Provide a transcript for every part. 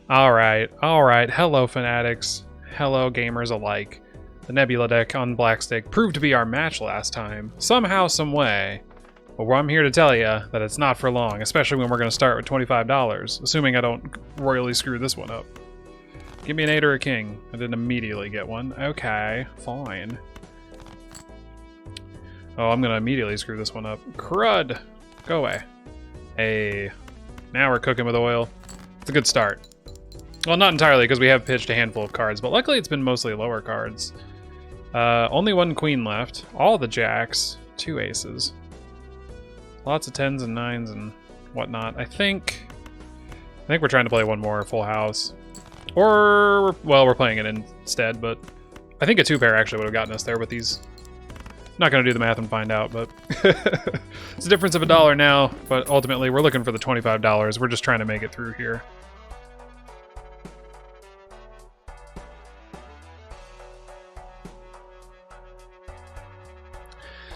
Alright, alright. Hello, fanatics. Hello, gamers alike. The Nebula Deck on Blackstick proved to be our match last time, somehow, some way. But I'm here to tell you that it's not for long, especially when we're going to start with $25, assuming I don't royally screw this one up. Give me an 8 or a king. I didn't immediately get one. Okay, fine. Oh, I'm going to immediately screw this one up. Crud! Go away. Hey, now we're cooking with oil. It's a good start. Well, not entirely, because we have pitched a handful of cards, but luckily it's been mostly lower cards. Only one queen left. All the jacks. 2 aces. Lots of 10s and 9s and whatnot. I think we're trying to play one more full house. Or, well, we're playing it instead, but I think a 2-pair actually would have gotten us there with these. Not going to do the math and find out, but it's a difference of $1 now, but ultimately we're looking for the $25. We're just trying to make it through here.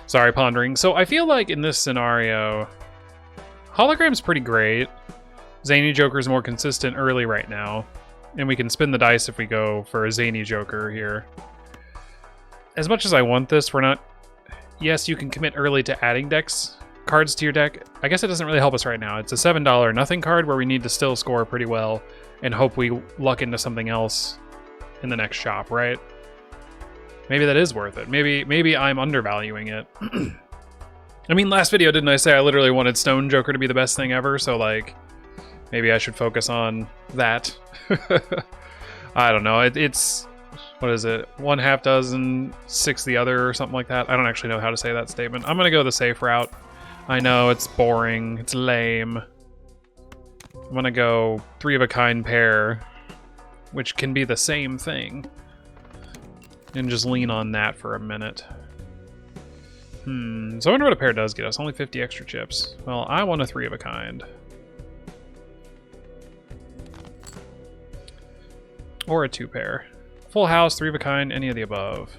Sorry, pondering. So I feel like in this scenario, Hologram's pretty great. Zany Joker's more consistent early right now, and we can spin the dice if we go for a Zany Joker here. As much as I want this, we're not... Yes, you can commit early to adding cards to your deck. I guess it doesn't really help us right now. It's a $7 nothing card where we need to still score pretty well and hope we luck into something else in the next shop, right? Maybe that is worth it. Maybe I'm undervaluing it. I mean, last video, didn't I say I literally wanted Stone Joker to be the best thing ever? So, like, maybe I should focus on that. I don't know. It's... What is it? 1/2 dozen, 6 the other, or something like that. I don't actually know how to say that statement. I'm gonna go the safe route. I know, it's boring. It's lame. I'm gonna go 3 of a kind pair, which can be the same thing. And just lean on that for a minute. So I wonder what a pair does get us. Only 50 extra chips. Well, I want a 3 of a kind. Or a 2-pair. Full house, 3 of a kind, any of the above.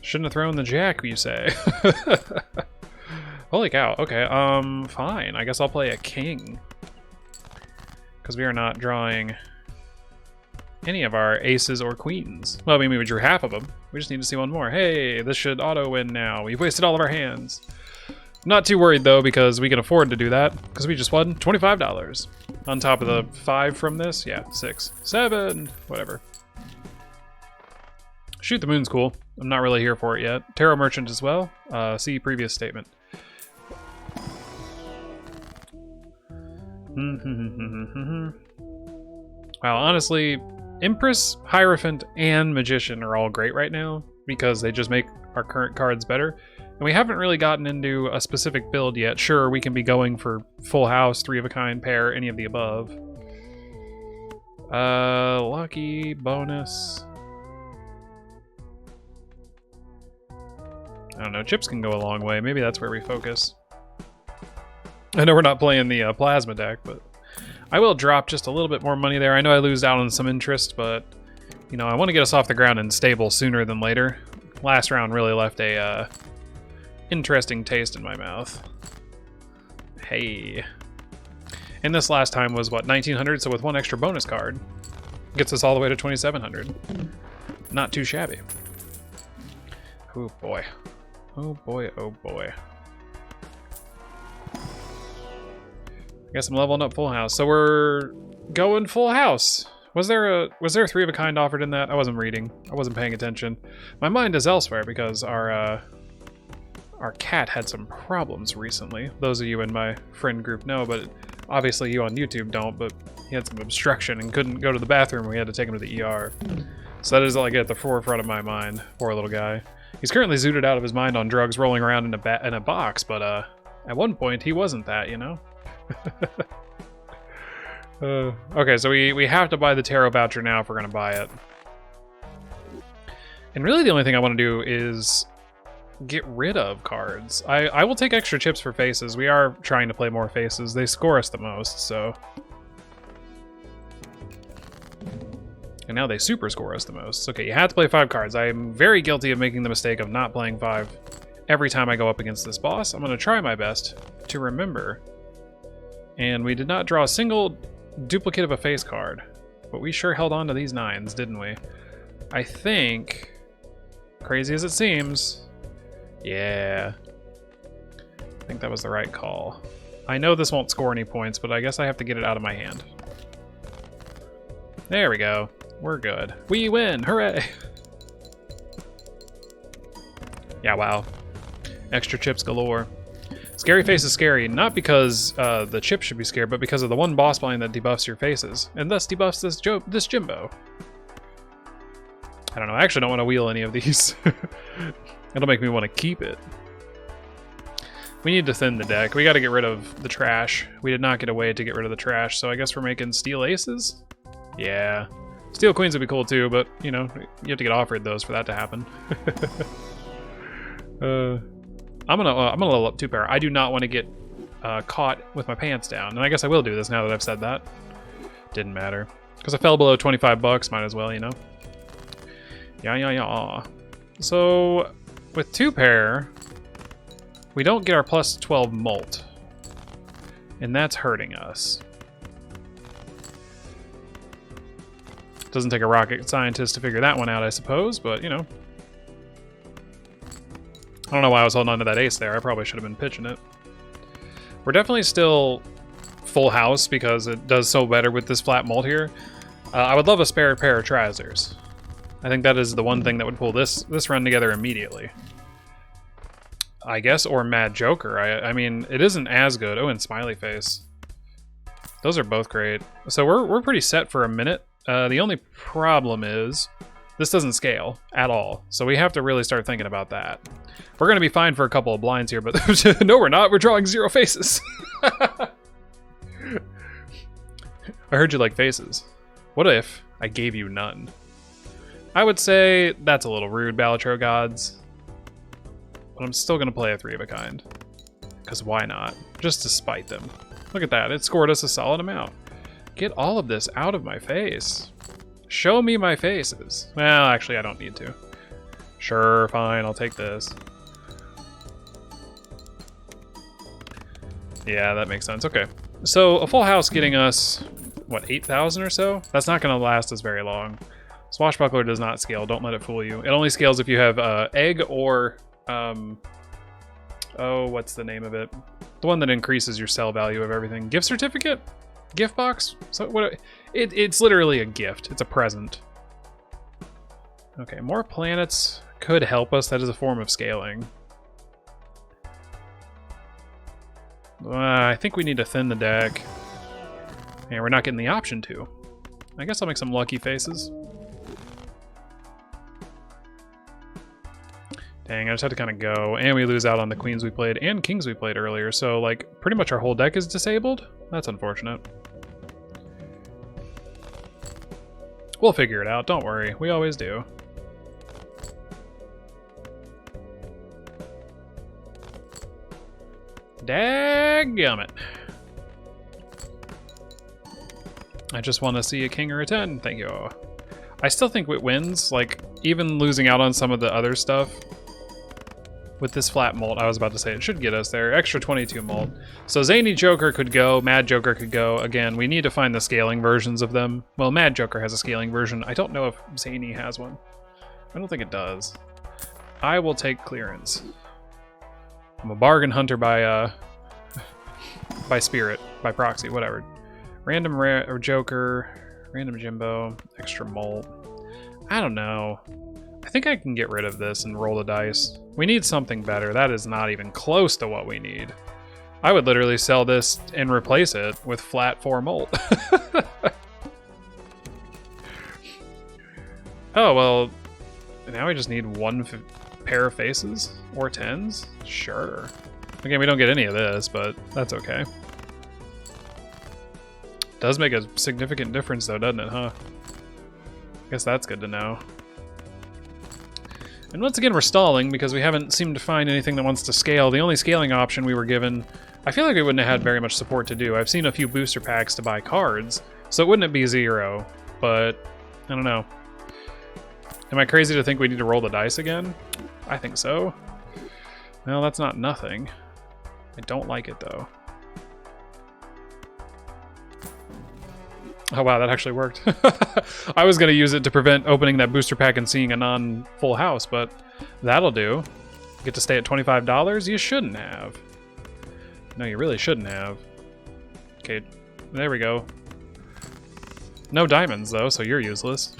Shouldn't have thrown the jack, you say. Holy cow. Okay, fine. I guess I'll play a king. Because we are not drawing any of our aces or queens. Well, I mean, we drew half of them. We just need to see one more. Hey, this should auto-win now. We've wasted all of our hands. I'm not too worried, though, because we can afford to do that. Because we just won $25. On top of the 5 from this? Yeah, 6. 7! Whatever. Shoot the Moon's cool. I'm not really here for it yet. Tarot Merchant as well. See previous statement. Wow, honestly, Empress, Hierophant, and Magician are all great right now because they just make our current cards better. And we haven't really gotten into a specific build yet. Sure, we can be going for full house, 3 of a kind, pair, any of the above. Lucky, bonus. I don't know, chips can go a long way. Maybe that's where we focus. I know we're not playing the plasma deck, but I will drop just a little bit more money there. I know I lose out on some interest, but you know, I want to get us off the ground and stable sooner than later. Last round really left a interesting taste in my mouth. Hey. And this last time was, what, 1900, so with 1 extra bonus card. Gets us all the way to 2700. Not too shabby. Oh boy. Oh boy, oh boy. I guess I'm leveling up full house. So we're going full house. Was there a 3 of a kind offered in that? I wasn't reading. I wasn't paying attention. My mind is elsewhere because our cat had some problems recently. Those of you in my friend group know, but obviously you on YouTube don't, but he had some obstruction and couldn't go to the bathroom. We had to take him to the ER. So that is like at the forefront of my mind. Poor little guy. He's currently zooted out of his mind on drugs, rolling around in a box, but at one point he wasn't that, you know? Okay, so we have to buy the tarot voucher now if we're going to buy it. And really the only thing I want to do is get rid of cards. I will take extra chips for faces. We are trying to play more faces. They score us the most, so... And now they super score us the most. Okay, you have to play 5 cards. I am very guilty of making the mistake of not playing 5 every time I go up against this boss. I'm going to try my best to remember. And we did not draw a single duplicate of a face card. But we sure held on to these 9s, didn't we? I think, crazy as it seems, yeah. I think that was the right call. I know this won't score any points, but I guess I have to get it out of my hand. There we go. We're good. We win! Hooray! Yeah, wow. Extra chips galore. Scary face is scary, not because the chip should be scared, but because of the one boss blind that debuffs your faces, and thus debuffs this Jimbo. I don't know, I actually don't want to wheel any of these. It'll make me want to keep it. We need to thin the deck. We got to get rid of the trash. We did not get away to get rid of the trash, so I guess we're making steel aces? Yeah. Steel queens would be cool too, but, you know, you have to get offered those for that to happen. I'm gonna level up 2-pair. I do not want to get caught with my pants down, and I guess I will do this now that I've said that. Didn't matter, because I fell below 25 bucks. Might as well, you know. Yeah. So with 2-pair, we don't get our plus 12 molt, and that's hurting us. Doesn't take a rocket scientist to figure that one out, I suppose, but you know. I don't know why I was holding on to that ace there. I probably should have been pitching it. We're definitely still full house because it does so better with this flat mult here. I would love a spare pair of trousers. I think that is the one thing that would pull this run together immediately. I guess, or Mad Joker. I mean, it isn't as good. Oh, and Smiley Face. Those are both great. So we're pretty set for a minute. The only problem is this doesn't scale at all. So we have to really start thinking about that. We're going to be fine for a couple of blinds here, but no, we're not. We're drawing 0 faces. I heard you like faces. What if I gave you none? I would say that's a little rude, Balatro gods. But I'm still going to play a 3 of a kind. Because why not? Just to spite them. Look at that. It scored us a solid amount. Get all of this out of my face. Show me my faces. Well, actually, I don't need to. Sure, fine. I'll take this. Yeah, that makes sense. Okay. So a full house getting us, what, 8,000 or so? That's not going to last us very long. Swashbuckler does not scale. Don't let it fool you. It only scales if you have egg or, oh, what's the name of it? The one that increases your sell value of everything. Gift certificate? Gift box? So what? It's literally a gift. It's a present. Okay, more planets could help us. That is a form of scaling. I think we need to thin the deck. And we're not getting the option to. I guess I'll make some lucky faces. Dang, I just had to kind of go. And we lose out on the queens we played and kings we played earlier. So, like, pretty much our whole deck is disabled. That's unfortunate. We'll figure it out. Don't worry. We always do. Dadgummit. I just want to see a king or a 10. Thank you. I still think it wins. Like, even losing out on some of the other stuff with this flat mult, I was about to say it should get us there. Extra 22 mult. So Zany Joker could go. Mad Joker could go. Again, we need to find the scaling versions of them. Well, Mad Joker has a scaling version. I don't know if Zany has one. I don't think it does. I will take clearance. I'm a bargain hunter by spirit, by proxy, whatever. Random or Joker, random Jimbo, extra mult. I don't know. I think I can get rid of this and roll the dice. We need something better. That is not even close to what we need. I would literally sell this and replace it with flat 4 mult. Oh, well, now we just need one pair of faces or 10s? Sure. Again, we don't get any of this, but that's okay. Does make a significant difference though, doesn't it, huh? I guess that's good to know. And once again, we're stalling because we haven't seemed to find anything that wants to scale. The only scaling option we were given, I feel like we wouldn't have had very much support to do. I've seen a few booster packs to buy cards, so it wouldn't be 0, but I don't know. Am I crazy to think we need to roll the dice again? I think so. Well, that's not nothing. I don't like it though. Oh wow, that actually worked. I was going to use it to prevent opening that booster pack and seeing a non-full house, but that'll do. Get to stay at $25? You shouldn't have. No, you really shouldn't have. Okay, there we go. No diamonds, though, so you're useless.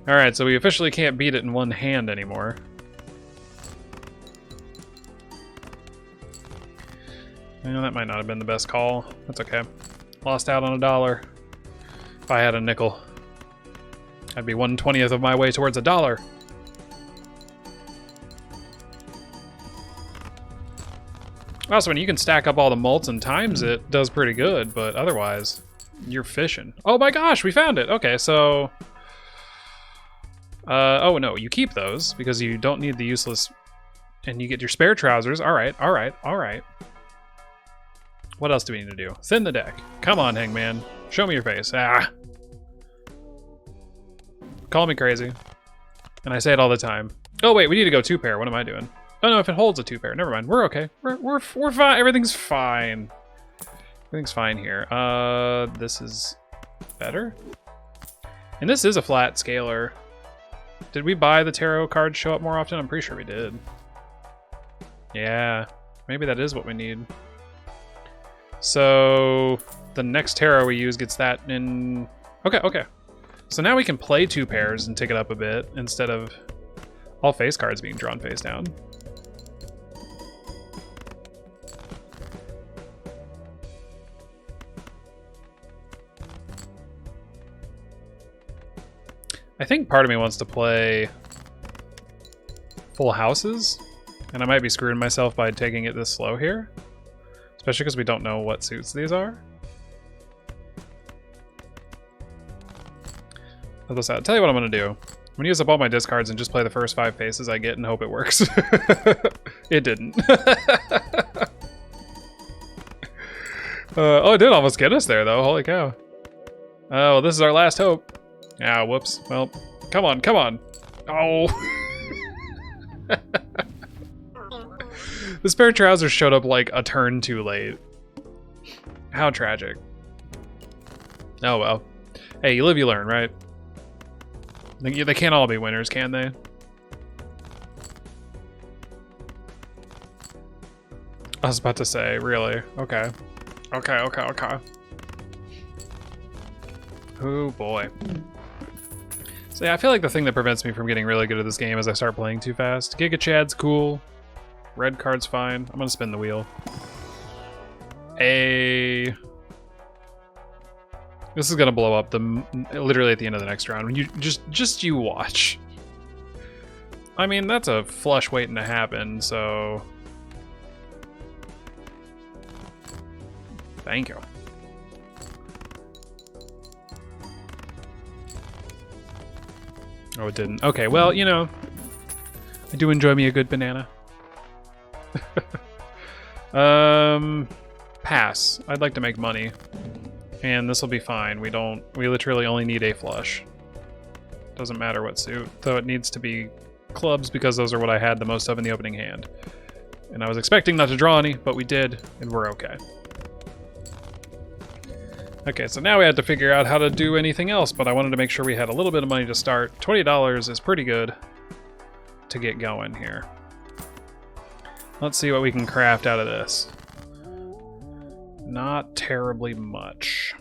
Alright, so we officially can't beat it in one hand anymore. Well, that might not have been the best call. That's okay. Lost out on $1. If I had a nickel, I'd be 1/20th of my way towards $1. Also, when you can stack up all the mults and times it, does pretty good, but otherwise, you're fishing. Oh my gosh, we found it! Okay, so... oh no, you keep those, because you don't need the useless... And you get your spare trousers. Alright, alright, alright. What else do we need to do? Thin the deck. Come on, Hangman. Show me your face. Ah! Call me crazy. And I say it all the time. Oh wait, we need to go 2-pair. What am I doing? Oh no, if it holds a 2-pair. Never mind. We're okay. We're fine. Everything's fine. Everything's fine here. This is better. And this is a flat scaler. Did we buy the tarot cards show up more often? I'm pretty sure we did. Yeah. Maybe that is what we need. So the next tarot we use gets that in... Okay, okay. So now we can play 2 pairs and tick it up a bit instead of all face cards being drawn face down. I think part of me wants to play full houses, and I might be screwing myself by taking it this slow here. Especially because we don't know what suits these are. I'll tell you what I'm going to do. I'm going to use up all my discards and just play the first 5 faces I get and hope it works. It didn't. Oh, it did almost get us there, though. Holy cow. Oh, this is our last hope. Ah, whoops. Well, come on, come on. Oh. The spare trousers showed up like a turn too late. How tragic. Oh well. Hey, you live, you learn, right? They can't all be winners, can they? I was about to say, really? Okay. Okay, okay, okay. Oh boy. So yeah, I feel like the thing that prevents me from getting really good at this game is I start playing too fast. Giga Chad's cool. Red card's fine. I'm gonna spin the wheel. This is gonna blow up literally at the end of the next round. When you just you watch. I mean, that's a flush waiting to happen, so thank you. Oh, it didn't. Okay, well, you know, I do enjoy me a good banana. Pass. I'd like to make money. And this will be fine. We literally only need a flush. Doesn't matter what suit. Though it needs to be clubs because those are what I had the most of in the opening hand. And I was expecting not to draw any, but we did, and we're okay. Okay, so now we had to figure out how to do anything else, but I wanted to make sure we had a little bit of money to start. $20 is pretty good to get going here. Let's see what we can craft out of this. Not terribly much.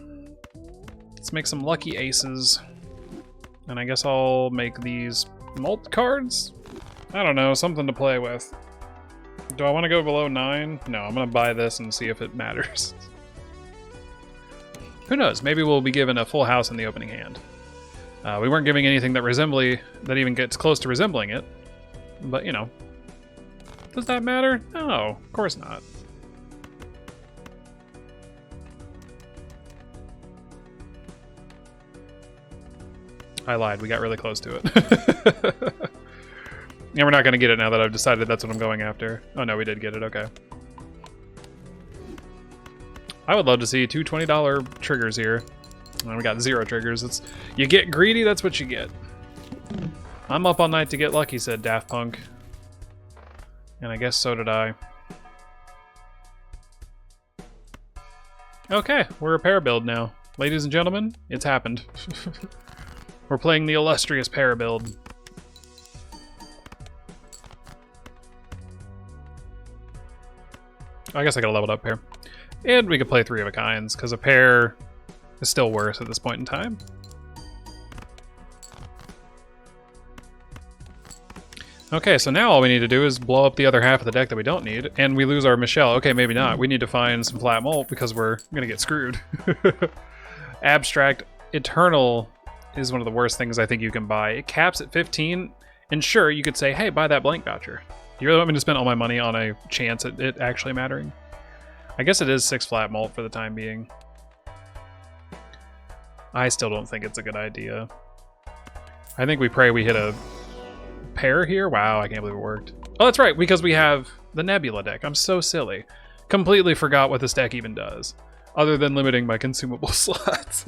Let's make some lucky aces. And I guess I'll make these mult cards? I don't know, something to play with. Do I want to go below 9? No, I'm going to buy this and see if it matters. Who knows? Maybe we'll be given a full house in the opening hand. We weren't giving anything that even gets close to resembling it. But, you know. Does that matter? No, of course not. I lied. We got really close to it. And we're not going to get it now that I've decided that's what I'm going after. Oh, no, we did get it. Okay. I would love to see 2 $20 triggers here. And we got 0 triggers. You get greedy, that's what you get. I'm up all night to get lucky, said Daft Punk. And I guess so did I. Okay, we're a pair build now. Ladies and gentlemen, it's happened. We're playing the illustrious pair build. I guess I got a leveled up pair. And we could play 3 of a kinds, because a pair is still worse at this point in time. Okay, so now all we need to do is blow up the other half of the deck that we don't need, and we lose our Michelle. Okay, maybe not. We need to find some flat mult because we're gonna get screwed. Abstract Eternal is one of the worst things I think you can buy. It caps at 15, and sure, you could say, hey, buy that blank voucher. You really want me to spend all my money on a chance at it actually mattering? I guess it is 6 flat mult for the time being. I still don't think it's a good idea. I think we pray we hit a pair here. Wow, I can't believe it worked. Oh, that's right, because we have the Nebula deck. I'm so silly. Completely forgot what this deck even does, other than limiting my consumable slots.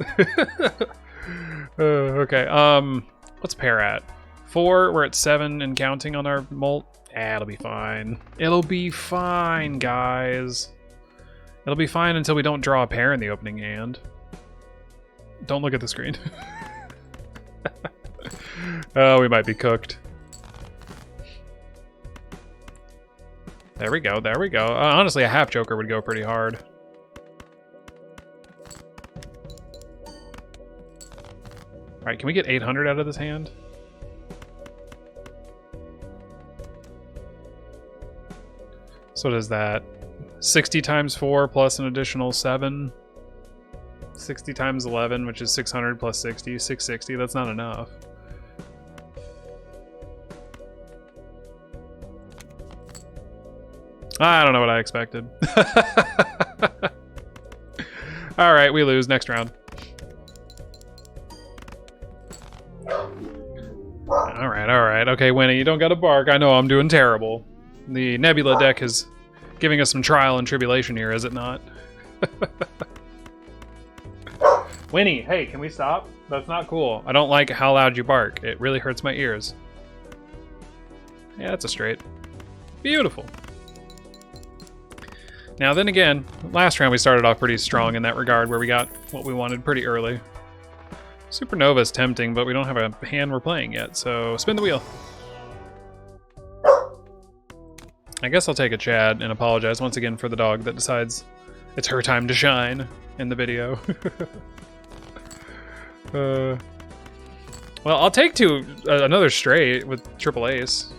Okay, what's pair at? 4, we're at 7 and counting on our mult. It'll be fine. It'll be fine, guys. It'll be fine until we don't draw a pair in the opening hand. Don't look at the screen. Oh, we might be cooked. There we go, there we go. Honestly, a half joker would go pretty hard. Alright, can we get 800 out of this hand? So what is that? 60 times 4 plus an additional 7. 60 times 11, which is 600 plus 60. 660, that's not enough. I don't know what I expected. Alright, we lose. Next round. Alright. Okay, Winnie, you don't gotta bark. I know I'm doing terrible. The Nebula deck is giving us some trial and tribulation here, is it not? Winnie, hey, can we stop? That's not cool. I don't like how loud you bark. It really hurts my ears. Yeah, that's a straight. Beautiful. Now then again, last round we started off pretty strong in that regard, where we got what we wanted pretty early. Supernova is tempting, but we don't have a hand we're playing yet, so spin the wheel. I guess I'll take a Chad and apologize once again for the dog that decides it's her time to shine in the video. Well, I'll take another straight with triple ace.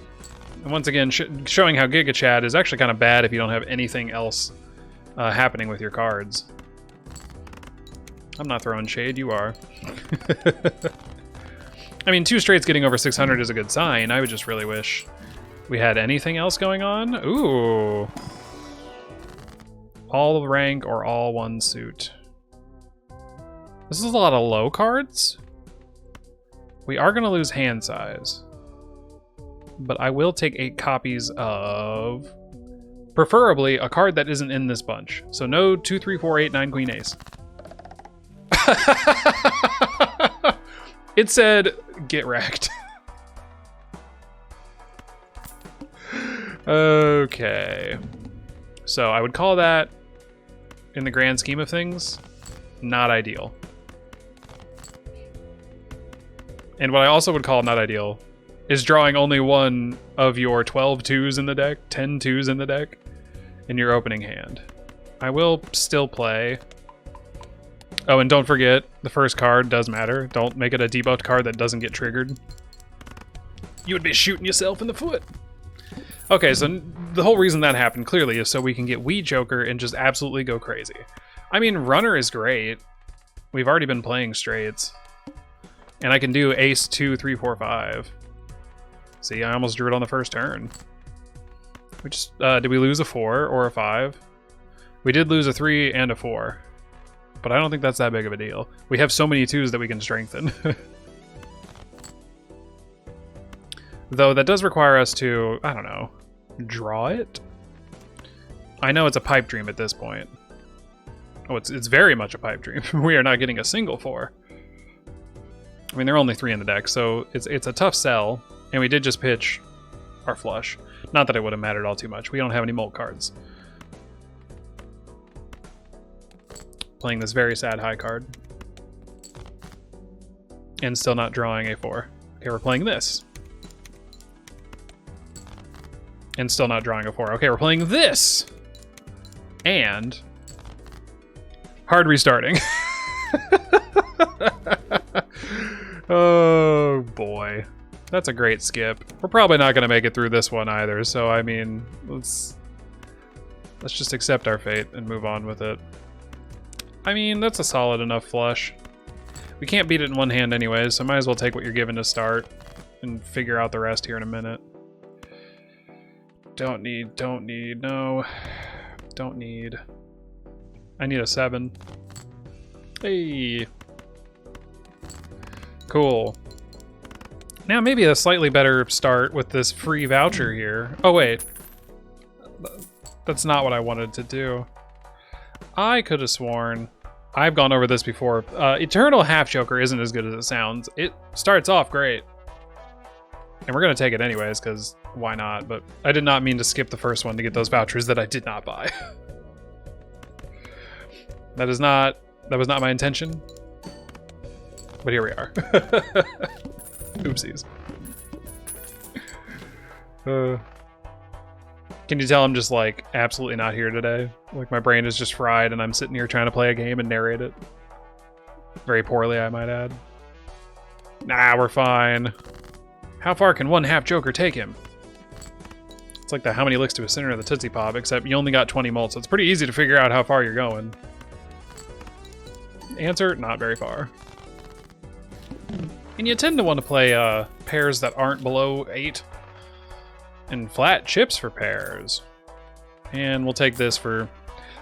And once again, showing how Giga Chad is actually kind of bad if you don't have anything else happening with your cards. I'm not throwing shade, you are. I mean, 2 straights getting over 600 is a good sign. I would just really wish we had anything else going on. Ooh. All rank or all 1 suit. This is a lot of low cards. We are going to lose hand size. But I will take 8 copies of, preferably, a card that isn't in this bunch. So no 2, 3, 4, 8, 9, queen, ace. It said, get wrecked. Okay. So I would call that, in the grand scheme of things, not ideal. And what I also would call not ideal is drawing only 1 of your 12 2s in the deck, 10 2s in the deck, in your opening hand. I will still play. Oh, and don't forget, the first card does matter. Don't make it a debuffed card that doesn't get triggered. You would be shooting yourself in the foot. Okay, so the whole reason that happened, clearly, is so we can get Wii Joker and just absolutely go crazy. I mean, Runner is great. We've already been playing straights. And I can do ace 2, 3, 4, 5. See, I almost drew it on the first turn. We just, did we lose a 4 or a 5? We did lose a 3 and a 4. But I don't think that's that big of a deal. We have so many 2s that we can strengthen. Though that does require us to, I don't know, draw it? I know it's a pipe dream at this point. Oh, it's very much a pipe dream. We are not getting a single 4. I mean, there are only 3 in the deck, so it's a tough sell. And we did just pitch our flush. Not that it would have mattered all too much. We don't have any mult cards. playing this very sad high card. And still not drawing a 4. Okay, we're playing this. And still not drawing a 4. Okay, we're playing this. And hard restarting. Oh boy. That's a great skip. We're probably not going to make it through this one either, so I mean, let's just accept our fate and move on with it. I mean, that's a solid enough flush. We can't beat it in one hand anyways, so might as well take what you're given to start and figure out the rest here in a minute. Don't need, no. Don't need. I need a 7. Hey. Cool. Now maybe a slightly better start with this free voucher here. Oh wait. That's not what I wanted to do. I could have sworn... I've gone over this before. Eternal Half Joker isn't as good as it sounds. It starts off great. And we're going to take it anyways, because why not? But I did not mean to skip the first one to get those vouchers that I did not buy. That was not my intention. But here we are. Oopsies. Can you tell I'm just like absolutely not here today? Like my brain is just fried and I'm sitting here trying to play a game and narrate it. Very poorly, I might add. Nah, we're fine. How far can one half Joker take him? It's like the how many licks to a center of the Tootsie Pop, except you only got 20 molts, so it's pretty easy to figure out how far you're going. Answer, not very far. And you tend to want to play pairs that aren't below 8. And flat chips for pairs. And we'll take this for,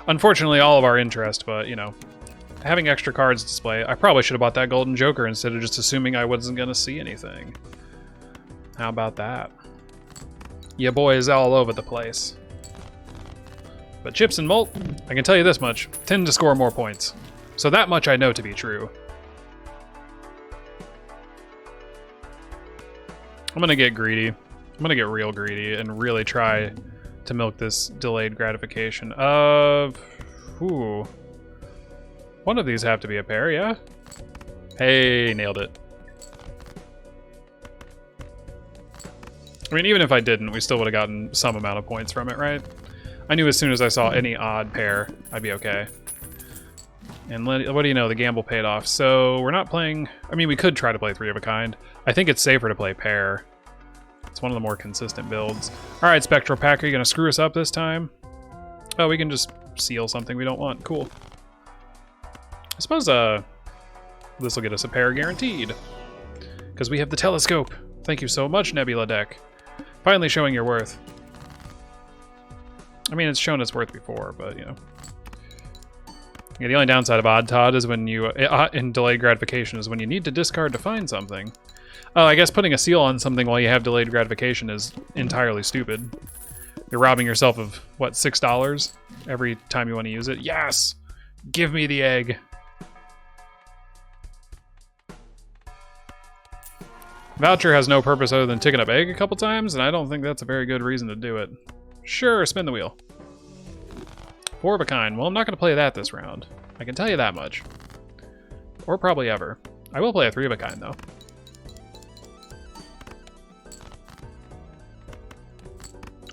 unfortunately, all of our interest, but, you know, having extra cards to display. I probably should have bought that Golden Joker instead of just assuming I wasn't going to see anything. How about that? Yeah, boy is all over the place. But chips and molt, I can tell you this much, tend to score more points. So that much I know to be true. I'm gonna get greedy. I'm gonna get real greedy and really try to milk this delayed gratification. Ooh. One of these have to be a pair, yeah? Hey, nailed it. I mean, even if I didn't, we still would have gotten some amount of points from it, right? I knew as soon as I saw any odd pair, I'd be okay. And what do you know, the gamble paid off. So we're not playing... I mean, we could try to play 3 of a kind. I think it's safer to play pair. It's one of the more consistent builds. Alright, Spectral Pack, are you going to screw us up this time? Oh, we can just seal something we don't want. Cool. I suppose this will get us a pair guaranteed. Because we have the telescope. Thank you so much, Nebula Deck. Finally showing your worth. I mean, it's shown its worth before, but, you know. Yeah, the only downside of Odd Todd is when you, in delayed gratification, is when you need to discard to find something. Oh, I guess putting a seal on something while you have delayed gratification is entirely stupid. You're robbing yourself of, what, $6 every time you want to use it? Yes! Give me the egg. Voucher has no purpose other than ticking up egg a couple times, and I don't think that's a very good reason to do it. Sure, spin the wheel. 4 of a kind. Well, I'm not going to play that this round. I can tell you that much. Or probably ever. I will play a 3 of a kind, though.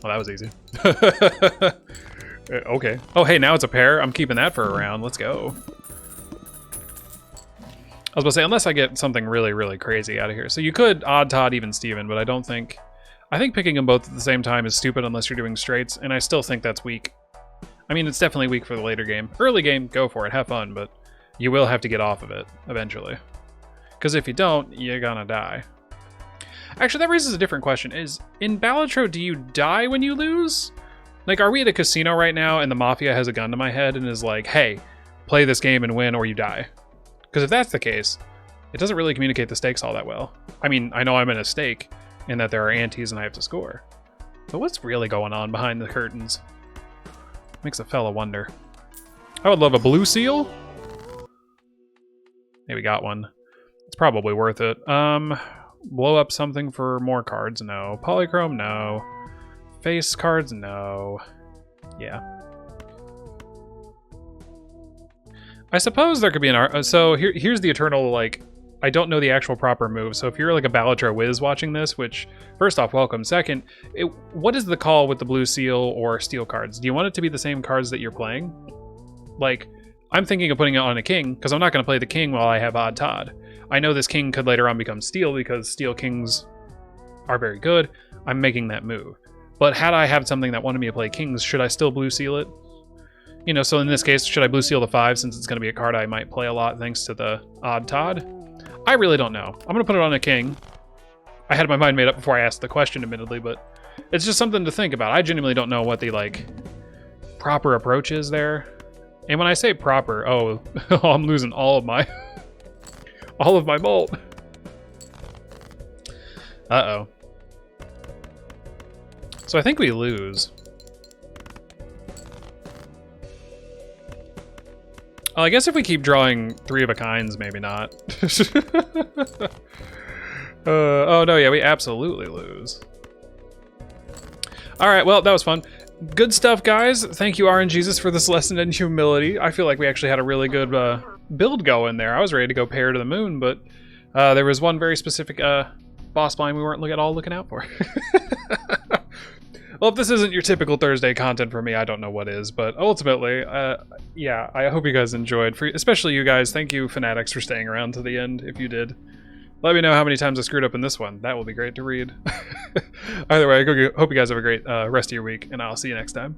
Oh, that was easy. Okay. Oh, hey, now it's a pair. I'm keeping that for a round. Let's go. I was about to say, unless I get something really, really crazy out of here. So you could Odd Todd, Even Steven, but I don't think... I think picking them both at the same time is stupid unless you're doing straights, and I still think that's weak. I mean, it's definitely weak for the later game. Early game, go for it, have fun, but you will have to get off of it eventually. Because if you don't, you're gonna die. Actually, that raises a different question. Is, in Balatro, do you die when you lose? Like, are we at a casino right now and the Mafia has a gun to my head and is like, hey, play this game and win or you die? Because if that's the case, it doesn't really communicate the stakes all that well. I mean, I know I'm in a stake in that there are antes and I have to score. But what's really going on behind the curtains? Makes a fella wonder. I would love a blue seal. Hey, we got one. It's probably worth it. Blow up something for more cards? No. Polychrome? No. Face cards? No. Yeah. I suppose there could be an... So here's the eternal, like... I don't know the actual proper move, so if you're like a Balatro whiz watching this, which, first off, welcome. Second, what is the call with the blue seal or steel cards? Do you want it to be the same cards that you're playing? Like, I'm thinking of putting it on a king, because I'm not going to play the king while I have Odd Todd. I know this king could later on become steel, because steel kings are very good. I'm making that move. But had I had something that wanted me to play kings, should I still blue seal it? You know, so in this case, should I blue seal the 5, since it's going to be a card I might play a lot thanks to the Odd Todd? I really don't know. I'm going to put it on a king. I had my mind made up before I asked the question, admittedly, but it's just something to think about. I genuinely don't know what the, like, proper approach is there. And when I say proper, oh, I'm losing all of my all of my mult. Uh-oh. So I think we lose. Well, I guess if we keep drawing 3 of a kinds, maybe not. Oh no, yeah, we absolutely lose. All right, well, that was fun. Good stuff, guys. Thank you, RNGesus, for this lesson in humility. I feel like we actually had a really good build going there. I was ready to go pair to the moon, but there was one very specific boss line we weren't looking out for. Well, if this isn't your typical Thursday content for me, I don't know what is, but ultimately, yeah, I hope you guys enjoyed. Especially you guys, thank you, Fanatics, for staying around to the end, if you did. Let me know how many times I screwed up in this one. That will be great to read. Either way, I hope you guys have a great rest of your week, and I'll see you next time.